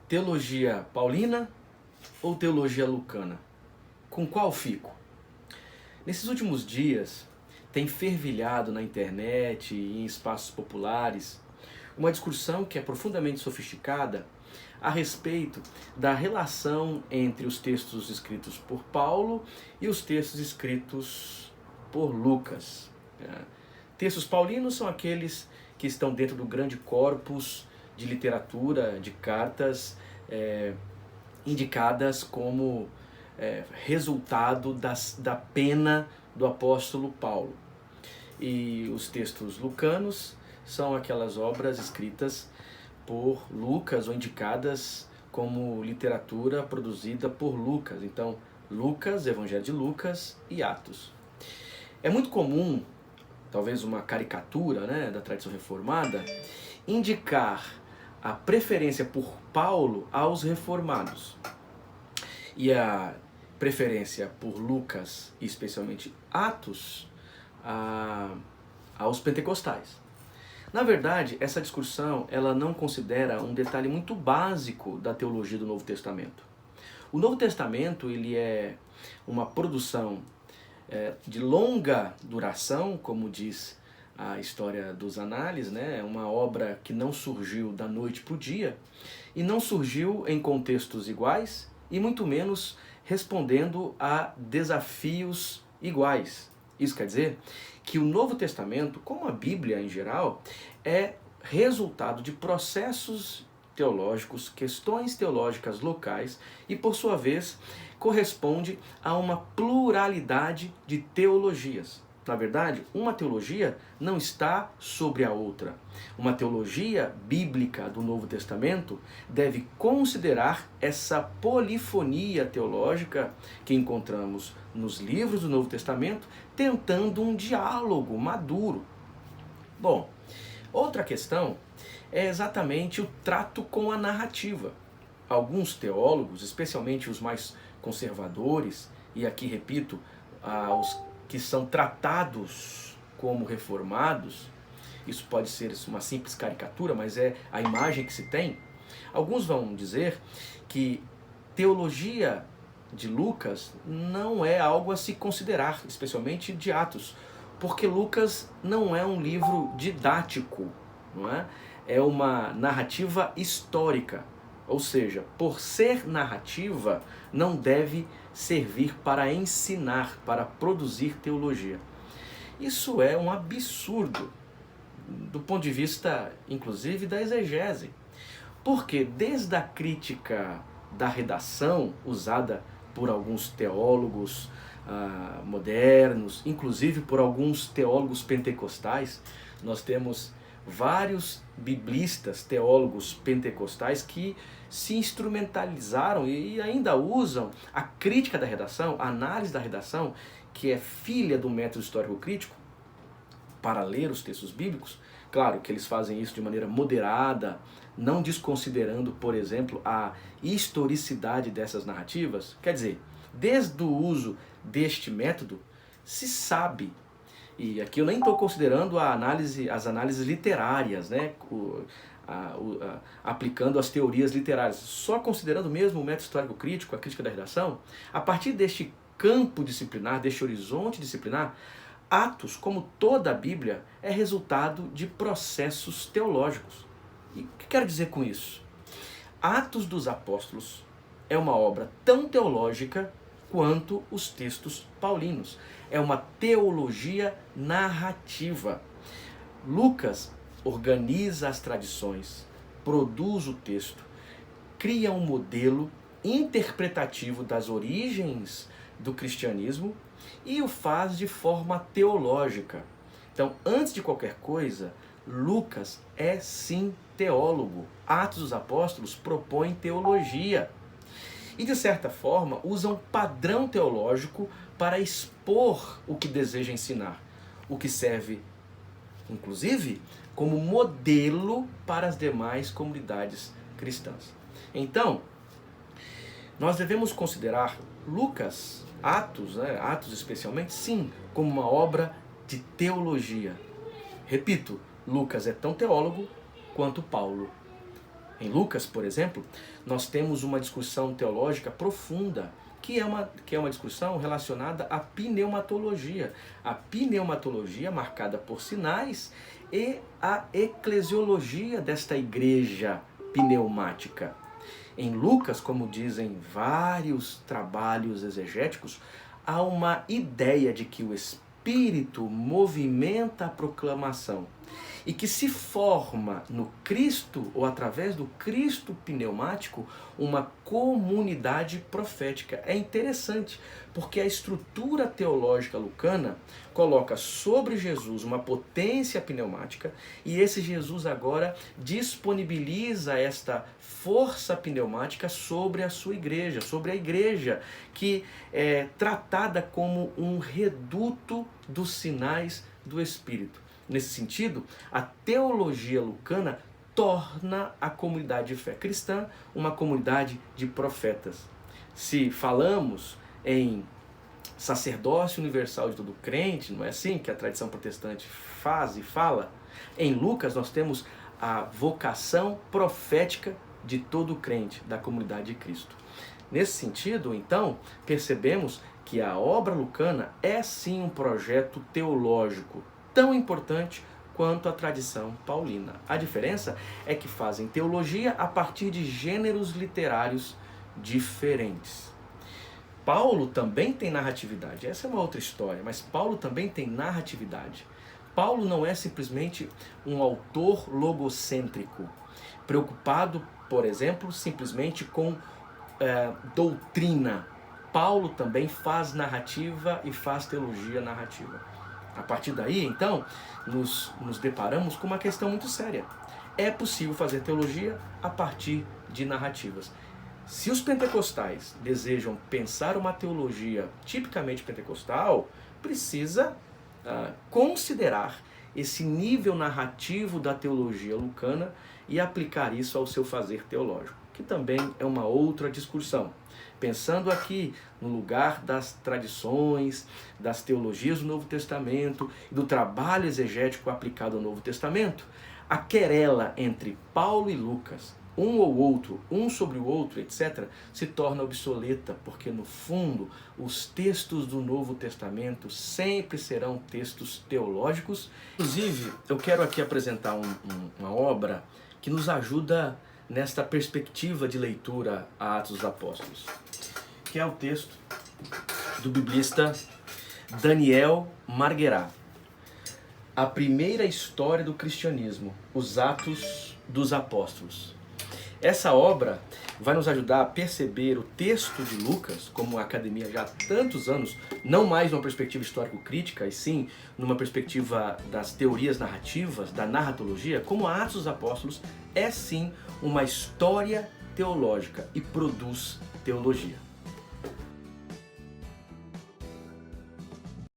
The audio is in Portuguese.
Teologia paulina ou teologia lucana? Com qual fico? Nesses últimos dias, tem fervilhado na internet e em espaços populares uma discussão que é profundamente sofisticada a respeito da relação entre os textos escritos por Paulo e os textos escritos por Lucas. Textos paulinos são aqueles que estão dentro do grande corpus de literatura, de cartas indicadas como resultado da pena do apóstolo Paulo. E os textos lucanos são aquelas obras escritas por Lucas ou indicadas como literatura produzida por Lucas. Então, Lucas, Evangelho de Lucas e Atos. É muito comum, talvez uma caricatura, né, da tradição reformada, indicar a preferência por Paulo aos reformados e a preferência por Lucas, e especialmente Atos, aos pentecostais. Na verdade, essa discussão ela não considera um detalhe muito básico da teologia do Novo Testamento. O Novo Testamento ele é uma produção de longa duração, como diz a história dos análises, né? É uma obra que não surgiu da noite para o dia e não surgiu em contextos iguais e muito menos respondendo a desafios iguais. Isso quer dizer que o Novo Testamento, como a Bíblia em geral, é resultado de processos teológicos, questões teológicas locais e, por sua vez, corresponde a uma pluralidade de teologias. Na verdade, uma teologia não está sobre a outra. Uma teologia bíblica do Novo Testamento deve considerar essa polifonia teológica que encontramos nos livros do Novo Testamento, tentando um diálogo maduro. Bom, outra questão é exatamente o trato com a narrativa. Alguns teólogos, especialmente os mais conservadores, e aqui repito, os que são tratados como reformados, isso pode ser uma simples caricatura, mas é a imagem que se tem. Alguns vão dizer que teologia de Lucas não é algo a se considerar, especialmente de Atos, porque Lucas não é um livro didático, não é? É uma narrativa histórica, ou seja, por ser narrativa, não deve servir para ensinar, para produzir teologia. Isso é um absurdo, do ponto de vista, inclusive, da exegese. Porque desde a crítica da redação, usada por alguns teólogos modernos, inclusive por alguns teólogos pentecostais, nós temos vários biblistas, teólogos pentecostais que se instrumentalizaram e ainda usam a crítica da redação, a análise da redação, que é filha do método histórico crítico, para ler os textos bíblicos. Claro que eles fazem isso de maneira moderada, não desconsiderando, por exemplo, a historicidade dessas narrativas. Quer dizer, desde o uso deste método, se sabe, e aqui eu nem estou considerando as análises literárias, né? Aplicando as teorias literárias, só considerando mesmo o método histórico crítico, a crítica da redação, a partir deste campo disciplinar, deste horizonte disciplinar, Atos, como toda a Bíblia, é resultado de processos teológicos. E o que quero dizer com isso? Atos dos Apóstolos é uma obra tão teológica quanto os textos paulinos. É uma teologia narrativa. Lucas organiza as tradições, produz o texto, cria um modelo interpretativo das origens do cristianismo e o faz de forma teológica. Então, antes de qualquer coisa, Lucas é sim teólogo. Atos dos Apóstolos propõe teologia. E, de certa forma, usa um padrão teológico para expor o que deseja ensinar, o que serve, inclusive, como modelo para as demais comunidades cristãs. Então, nós devemos considerar Lucas, Atos, Atos especialmente, sim, como uma obra de teologia. Repito, Lucas é tão teólogo quanto Paulo. Em Lucas, por exemplo, nós temos uma discussão teológica profunda, que é uma discussão relacionada à pneumatologia. A pneumatologia marcada por sinais e a eclesiologia desta igreja pneumática. Em Lucas, como dizem vários trabalhos exegéticos, há uma ideia de que o Espírito movimenta a proclamação e que se forma no Cristo, ou através do Cristo pneumático, uma comunidade profética. É interessante, porque a estrutura teológica lucana coloca sobre Jesus uma potência pneumática, e esse Jesus agora disponibiliza esta força pneumática sobre a sua igreja, sobre a igreja, que é tratada como um reduto dos sinais do Espírito. Nesse sentido, a teologia lucana torna a comunidade de fé cristã uma comunidade de profetas. Se falamos em sacerdócio universal de todo crente, não é assim que a tradição protestante faz e fala? Em Lucas nós temos a vocação profética de todo crente da comunidade de Cristo. Nesse sentido, então, percebemos que a obra lucana é sim um projeto teológico tão importante quanto a tradição paulina. A diferença é que fazem teologia a partir de gêneros literários diferentes. Paulo também tem narratividade, essa é uma outra história, mas Paulo também tem narratividade. Paulo não é simplesmente um autor logocêntrico, preocupado, por exemplo, simplesmente com doutrina. Paulo também faz narrativa e faz teologia narrativa. A partir daí, então, nos deparamos com uma questão muito séria. É possível fazer teologia a partir de narrativas. Se os pentecostais desejam pensar uma teologia tipicamente pentecostal, precisa considerar esse nível narrativo da teologia lucana e aplicar isso ao seu fazer teológico, que também é uma outra discussão. Pensando aqui no lugar das tradições, das teologias do Novo Testamento, do trabalho exegético aplicado ao Novo Testamento, a querela entre Paulo e Lucas, um ou outro, um sobre o outro, etc., se torna obsoleta, porque no fundo os textos do Novo Testamento sempre serão textos teológicos. Inclusive, eu quero aqui apresentar uma obra que nos ajuda nesta perspectiva de leitura a Atos dos Apóstolos, que é o texto do biblista Daniel Marguerat, A Primeira História do Cristianismo, os Atos dos Apóstolos. Essa obra vai nos ajudar a perceber o texto de Lucas, como a academia já há tantos anos, não mais numa perspectiva histórico-crítica, e sim numa perspectiva das teorias narrativas, da narratologia, como Atos dos Apóstolos é sim uma história teológica e produz teologia.